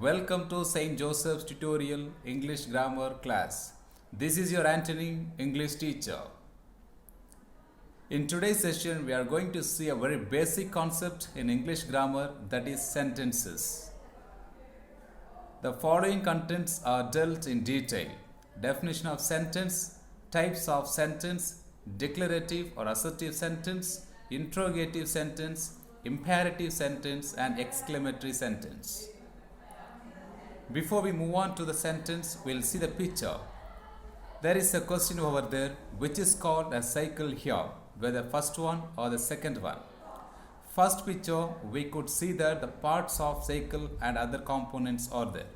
Welcome to St.JOSEPH'S tutorial English grammar class. This is your Anthony, English teacher. In today's session, we are going to see a very basic concept in English grammar, that is sentences. The following contents are dealt in detail: definition of sentence, types of sentence, declarative or assertive sentence, interrogative sentence, imperative sentence, and exclamatory sentence. Before we move on to the sentence, we'll see the picture. There is a question over there which is called a cycle here, whether first one or the second one. First picture, we could see that the parts of cycle and other components are there.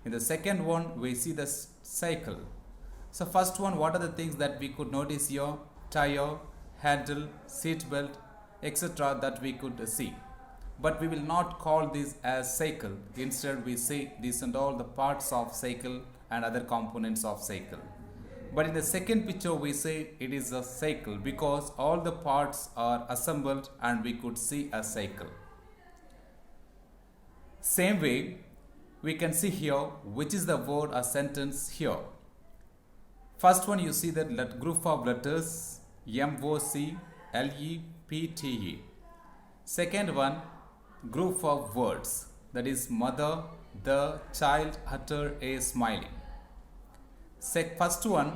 In the second one, we see the cycle. So first one, what are the things that we could notice here? Tire, handle, seat belt, etc. that we could see. But we will not call this as cycle. Instead, we say these and all the parts of cycle and other components of cycle. But in the second picture, we say it is a cycle because all the parts are assembled and we could see a cycle. Same way, we can see here which is the word or sentence here. First one, you see that group of letters MOCLEPTE. Second one, group of words, that is mother, the child, utter, a smiling. First one,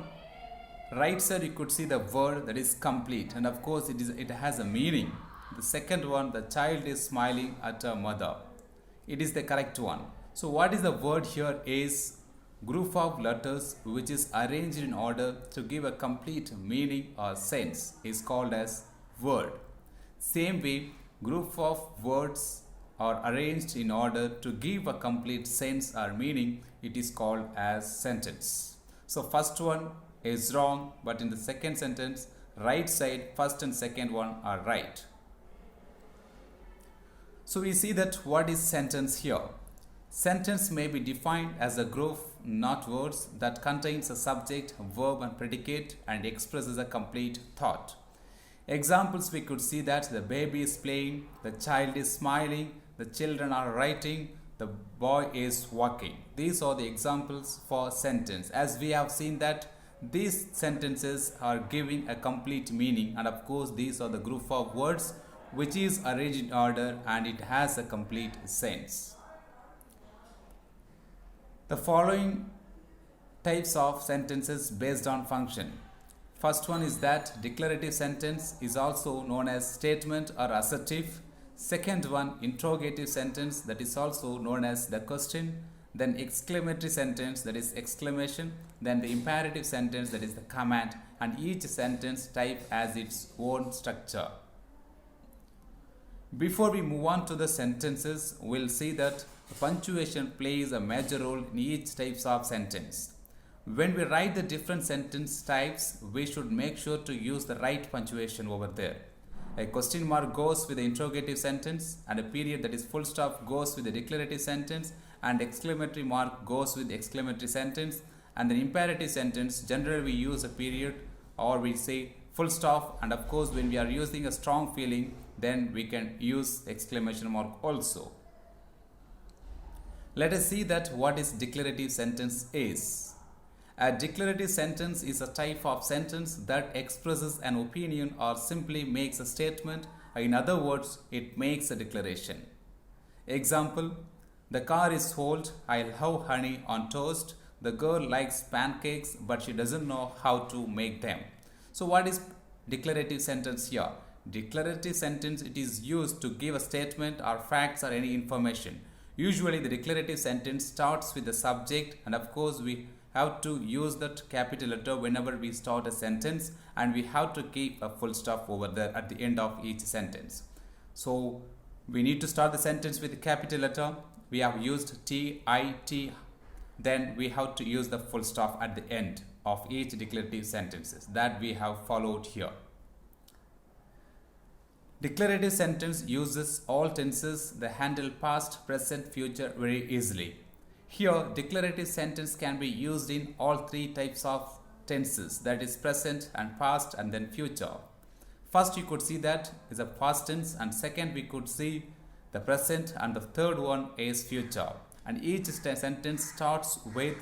right side you could see the word that is complete, and of course it has a meaning. The second one, the child is smiling at her mother. It is the correct one. So what is the word here is group of letters which is arranged in order to give a complete meaning or sense is called as word. Same way, group of words are arranged in order to give a complete sense or meaning, it is called as sentence. So first one is wrong, but in the second sentence, right side, first and second one are right. So we see that what is sentence here. Sentence may be defined as a group, not words, that contains a subject, verb and predicate and expresses a complete thought. Examples, we could see that the baby is playing, the child is smiling, the children are writing, the boy is walking. These are the examples for sentence. As we have seen that these sentences are giving a complete meaning, and of course these are the group of words which is arranged in order and it has a complete sense. The following types of sentences based on function. First one is that declarative sentence is also known as statement or assertive. Second one, interrogative sentence, that is also known as the question. Then exclamatory sentence, that is exclamation. Then the imperative sentence, that is the command. And each sentence type has its own structure. Before we move on to the sentences, we'll see that punctuation plays a major role in each types of sentence. When we write the different sentence types, we should make sure to use the right punctuation over there. A question mark goes with the interrogative sentence, and a period, that is full stop, goes with the declarative sentence, and exclamatory mark goes with the exclamatory sentence, and the imperative sentence, generally we use a period or we say full stop, and of course when we are using a strong feeling, then we can use exclamation mark also. Let us see that what is declarative sentence is. A declarative sentence is a type of sentence that expresses an opinion or simply makes a statement. In other words, it makes a declaration. Example, the car is old, I'll have honey on toast. The girl likes pancakes, but she doesn't know how to make them. So what is declarative sentence here? Declarative sentence, it is used to give a statement or facts or any information. Usually the declarative sentence starts with the subject, and of course we have to use that capital letter whenever we start a sentence, and we have to keep a full stop over there at the end of each sentence. So we need to start the sentence with a capital letter. We have used T, I, T. Then we have to use the full stop at the end of each declarative sentences that we have followed here. Declarative sentence uses all tenses that handle past, present, future very easily. Here, declarative sentence can be used in all three types of tenses, that is present and past and then future. First, you could see that is a past tense, and second we could see the present, and the third one is future. and each sentence starts with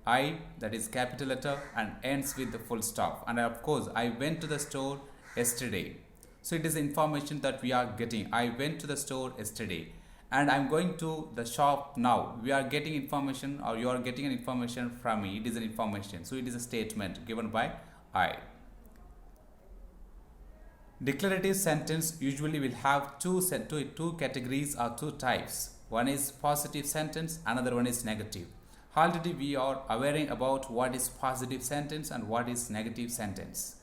I, that is capital letter, and ends with the full stop. And of course, I went to the store yesterday. So it is information that we are getting. I went to the store yesterday and I'm going to the shop now. We are getting information, or you are getting an information from me. It is an information. So it is a statement given by I. Declarative sentence usually will have two categories or two types. One is positive sentence, another one is negative. Already we are aware about what is positive sentence and what is negative sentence.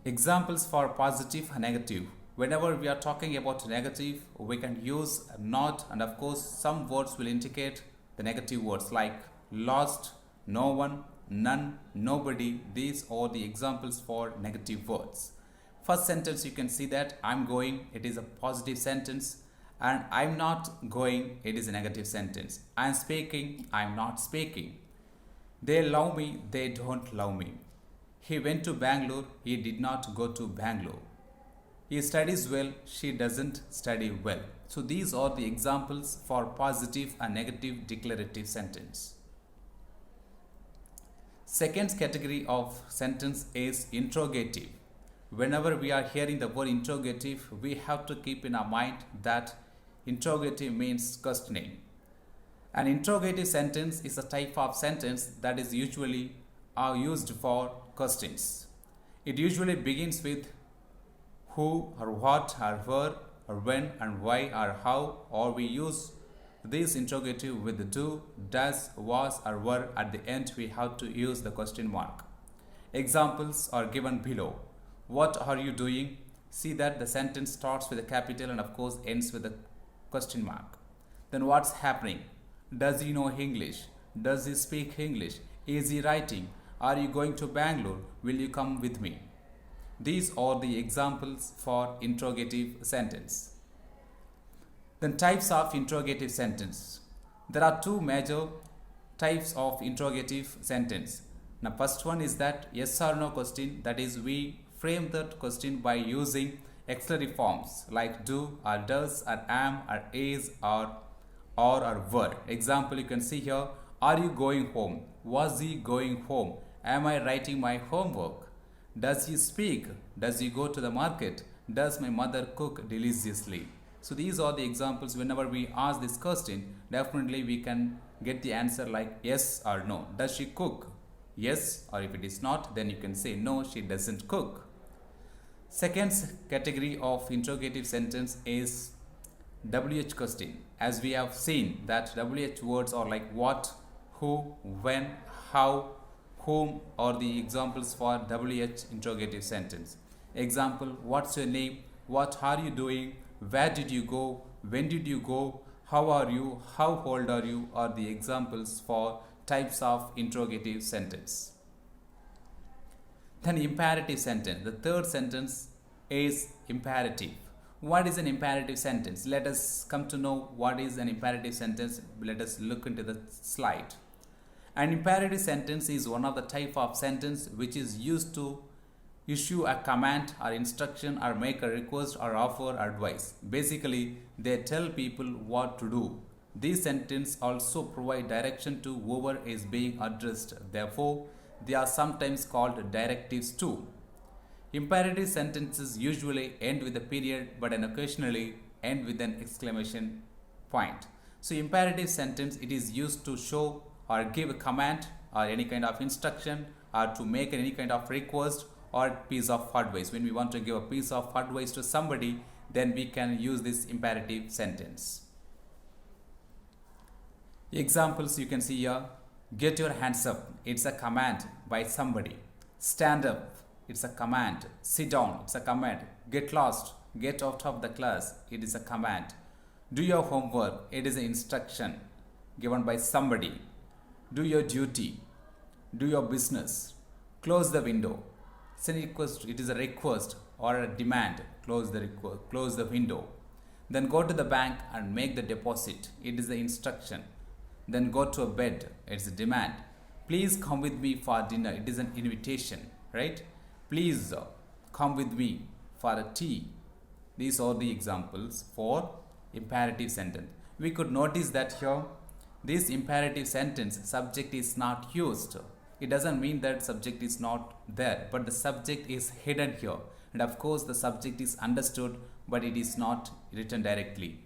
Examples for positive and negative. Whenever we are talking about negative, we can use not, and of course some words will indicate the negative words like lost, no one, none, nobody. These are the examples for negative words. First sentence, you can see that I'm going, it is a positive sentence, and I'm not going, it is a negative sentence. I'm speaking, I'm not speaking. They love me, they don't love me. He went to Bangalore, he did not go to Bangalore. He studies well, she doesn't study well. So these are the examples for positive and negative declarative sentence. Second category of sentence is interrogative. Whenever we are hearing the word interrogative, we have to keep in our mind that interrogative means questioning. An interrogative sentence is a type of sentence that is usually used for questions. It usually begins with who or what or where or when and why or how, or we use this interrogative with do, does, was or were. At the end we have to use the question mark. Examples are given below. What are you doing? See that the sentence starts with a capital and of course ends with a question mark. Then what's happening? Does he know English? Does he speak English? Is he writing? Are you going to Bangalore? Will you come with me? These are the examples for interrogative sentence. Then types of interrogative sentence. There are two major types of interrogative sentence. Now first one is that yes or no question, that is we frame that question by using auxiliary forms like do or does or am or is or were. Example you can see here, are you going home? Was he going home? Am I writing my homework? Does he speak? Does he go to the market? Does my mother cook deliciously? So these are the examples. Whenever we ask this question, definitely we can get the answer like yes or no. Does she cook? Yes, or if it is not, then you can say no, she doesn't cook. Second category of interrogative sentence is WH question. As we have seen that WH words are like what, who, when, how, whom are the examples for WH interrogative sentence. Example, what's your name? What are you doing? Where did you go? When did you go? How are you? How old are you? Are the examples for types of interrogative sentence. Then imperative sentence. The third sentence is imperative. What is an imperative sentence? Let us come to know what is an imperative sentence. Let us look into the slide. An imperative sentence is one of the type of sentence which is used to issue a command or instruction or make a request or offer advice. Basically, they tell people what to do. These sentences also provide direction to whoever is being addressed. Therefore, they are sometimes called directives too. Imperative sentences usually end with a period but occasionally end with an exclamation point. So imperative sentence, it is used to show or give a command or any kind of instruction or to make any kind of request or piece of advice. When we want to give a piece of advice to somebody, then we can use this imperative sentence. Examples you can see here. Get your hands up. It's a command by somebody. Stand up. It's a command. Sit down. It's a command. Get lost. Get out of the class. It is a command. Do your homework. It is an instruction given by somebody. Do your duty. Do your business. Close the window. It's a request. It is a request or a demand. Close the window. Then go to the bank and make the deposit. It is the instruction. Then go to a bed. It's a demand. Please come with me for dinner. It is an invitation, right? Please come with me for a tea. These are the examples for imperative sentence. we could notice that here this imperative sentence subject is not used. It doesn't mean that subject is not there, but the subject is hidden here, and of course the subject is understood but it is not written directly.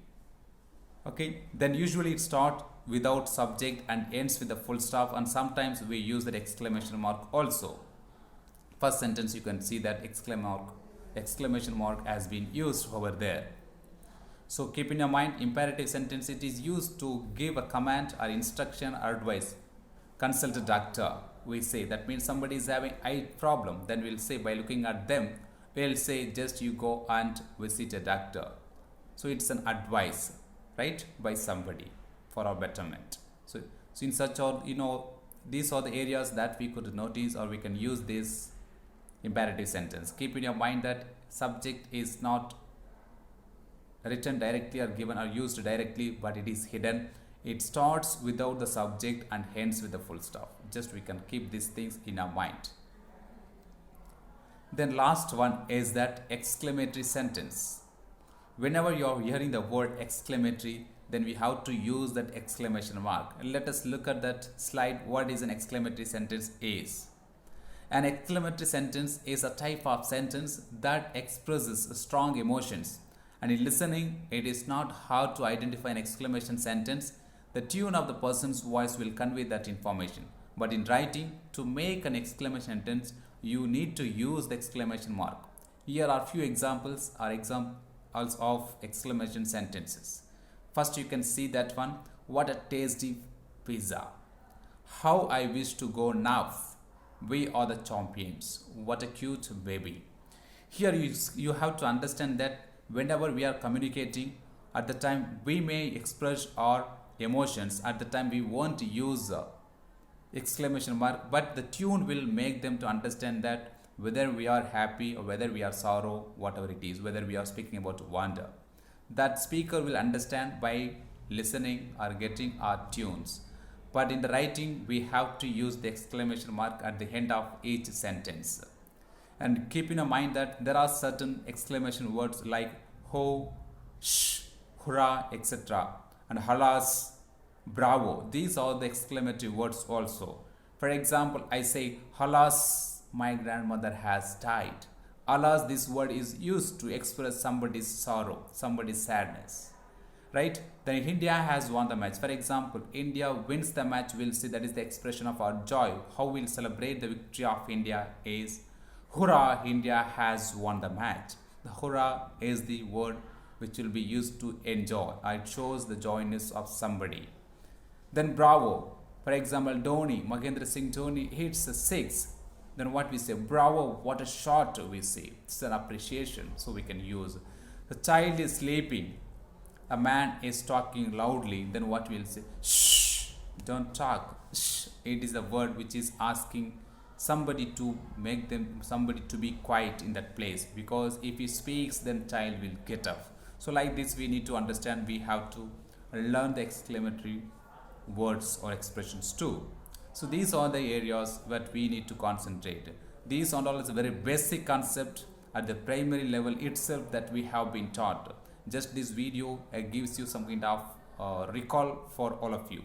Okay, then usually it starts without subject and ends with the full stop, and sometimes we use that exclamation mark also. First sentence you can see that exclamation mark has been used over there. So keep in your mind, imperative sentence, it is used to give a command or instruction or advice. Consult a doctor, we say. That means somebody is having eye problem. Then we'll say, by looking at them, we'll say just you go and visit a doctor. So it's an advice, right, by somebody for our betterment. So in such or, these are the areas that we could notice, or we can use this imperative sentence. Keep in your mind that subject is not written directly or given or used directly, but it is hidden. It starts without the subject and ends with the full stop. Just we can keep these things in our mind. Then last one is that exclamatory sentence. Whenever you are hearing the word exclamatory, then we have to use that exclamation mark. And let us look at that slide. What is an exclamatory sentence is? An exclamatory sentence is a type of sentence that expresses strong emotions. And in listening, it is not hard to identify an exclamation sentence. The tune of the person's voice will convey that information. But in writing, to make an exclamation sentence, you need to use the exclamation mark. Here are few examples of exclamation sentences. First, you can see that one. What a tasty pizza. How I wish to go now. We are the champions. What a cute baby. Here you have to understand that whenever we are communicating, at the time we may express our emotions, at the time we won't use exclamation mark, but the tune will make them to understand that whether we are happy or whether we are sorrow, whatever it is, whether we are speaking about wonder, that speaker will understand by listening or getting our tunes. But in the writing, we have to use the exclamation mark at the end of each sentence. And keep in mind that there are certain exclamation words like ho, sh, hurrah, etc. and halas, bravo. These are the exclamatory words also. For example, I say, alas, my grandmother has died. Alas, this word is used to express somebody's sorrow, somebody's sadness. Right? Then India has won the match. For example, India wins the match. We'll see that is the expression of our joy. How we'll celebrate the victory of India is, hurrah, India has won the match. The hurrah is the word which will be used to enjoy. It shows the joyness of somebody. Then bravo. For example, Mahendra Singh Dhoni hits a 6. Then what we say? Bravo, what a shot, we say. It's an appreciation, so we can use. The child is sleeping. A man is talking loudly. Then what we'll say? Shh, don't talk. Shh. It is a word which is asking somebody to be quiet in that place, because if he speaks, then child will get up. So like this, we need to understand, we have to learn the exclamatory words or expressions too. So these are the areas that we need to concentrate. These are all a very basic concept at the primary level itself that we have been taught. Just this video gives you some kind of recall for all of you.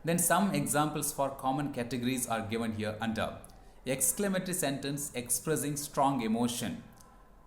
Then some examples for common categories are given here under. Exclamatory sentence expressing strong emotion.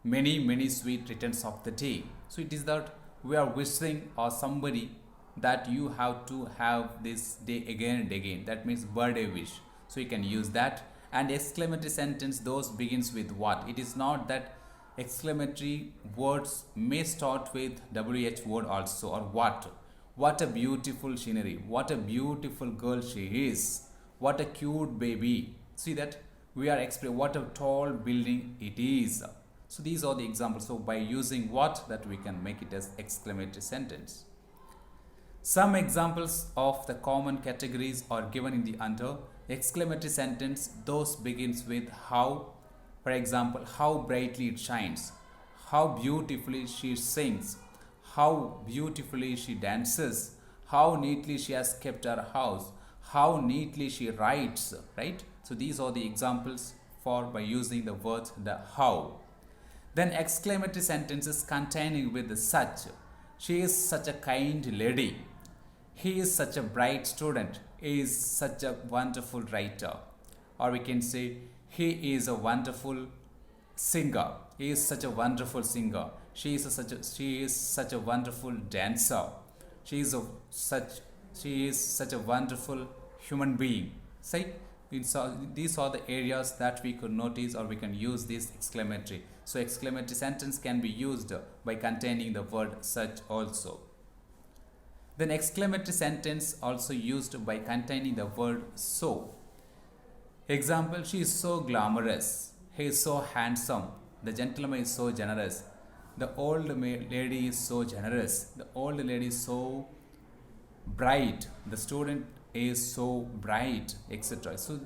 Many sweet returns of the day. So it is that we are wishing or somebody that you have to have this day again and again. That means birthday wish. So you can use that. And exclamatory sentence, those begins with what. It is not that exclamatory words may start with WH word also, or what. What a beautiful scenery. What a beautiful girl she is. What a cute baby. See that? We are expressing what a tall building it is. So these are the examples. So by using what, that we can make it as exclamatory sentence. Some examples of the common categories are given in the under. Exclamatory sentence, those begins with how. For example, how brightly it shines, how beautifully she sings, how beautifully she dances, how neatly she has kept her house, how neatly she writes, right? So these are the examples for by using the word the how. Then exclamatory sentences containing with the such. She is such a kind lady. He is such a bright student. He is such a wonderful writer. Or we can say, he is a wonderful singer. He is such a wonderful singer. She is such a wonderful dancer. She is a, such she is such a wonderful human being. Say, these are the areas that we could notice, or we can use this exclamatory. So exclamatory sentence can be used by containing the word such also. Then exclamatory sentence also used by containing the word so. Example, she is so glamorous. He is so handsome. The gentleman is so generous. The old lady is so generous. The old lady is so bright. The student is so bright, etc. So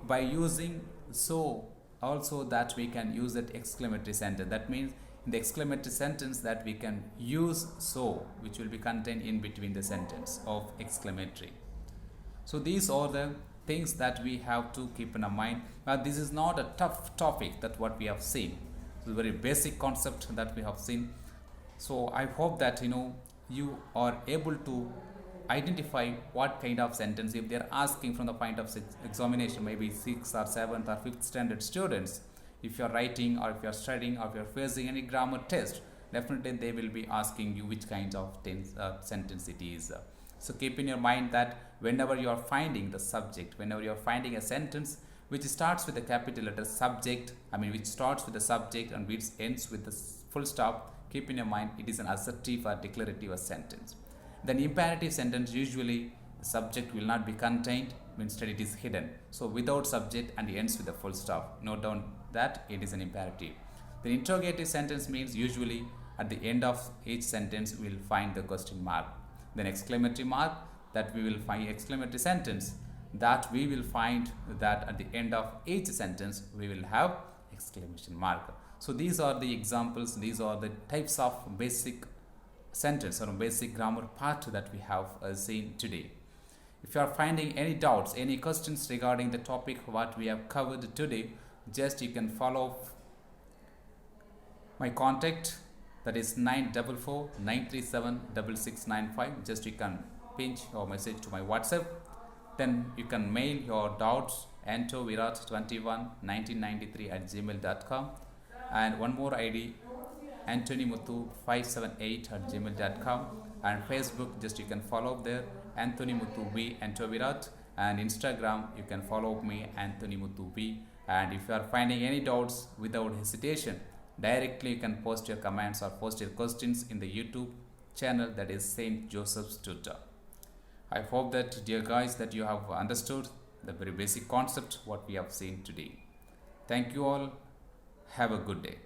by using so also, that we can use that exclamatory sentence. That means in the exclamatory sentence that we can use so, which will be contained in between the sentence of exclamatory. So these are the things that we have to keep in our mind. But this is not a tough topic that what we have seen. It's a very basic concept that we have seen. So I hope that you are able to identify what kind of sentence, if they are asking from the point of examination, maybe 6th or 7th or 5th standard students, if you are writing or if you are studying or if you are facing any grammar test, definitely they will be asking you which kind of sentence it is. So keep in your mind that whenever you are finding the subject, whenever you are finding a sentence which starts with a capital letter subject, which starts with the subject and which ends with the full stop, keep in your mind it is an assertive or declarative sentence. Then imperative sentence, usually the subject will not be contained, instead it is hidden. So without subject and ends with a full stop. Note down that it is an imperative. The interrogative sentence means usually at the end of each sentence we will find the question mark. Then exclamatory mark, that we will find exclamatory sentence, that we will find that at the end of each sentence we will have exclamation mark. So these are the examples, these are the types of basic sentence or basic grammar part that we have seen today. If you are finding any doubts, any questions regarding the topic what we have covered today, just you can follow my contact, that is 944-937-6695. Just you can pinch or message to my WhatsApp. Then you can mail your doubts antovirat211993@gmail.com, and one more ID anthonymuthu578@gmail.com, and Facebook, just you can follow there Anthony Muthu V Antovirat, and Instagram you can follow me Anthony Muthu V. And if you are finding any doubts, without hesitation, directly you can post your comments or post your questions in the YouTube channel, that is St.JOSEPH'S Tutor. I hope that, dear guys, that you have understood the very basic concept what we have seen today. Thank you all. Have a good day.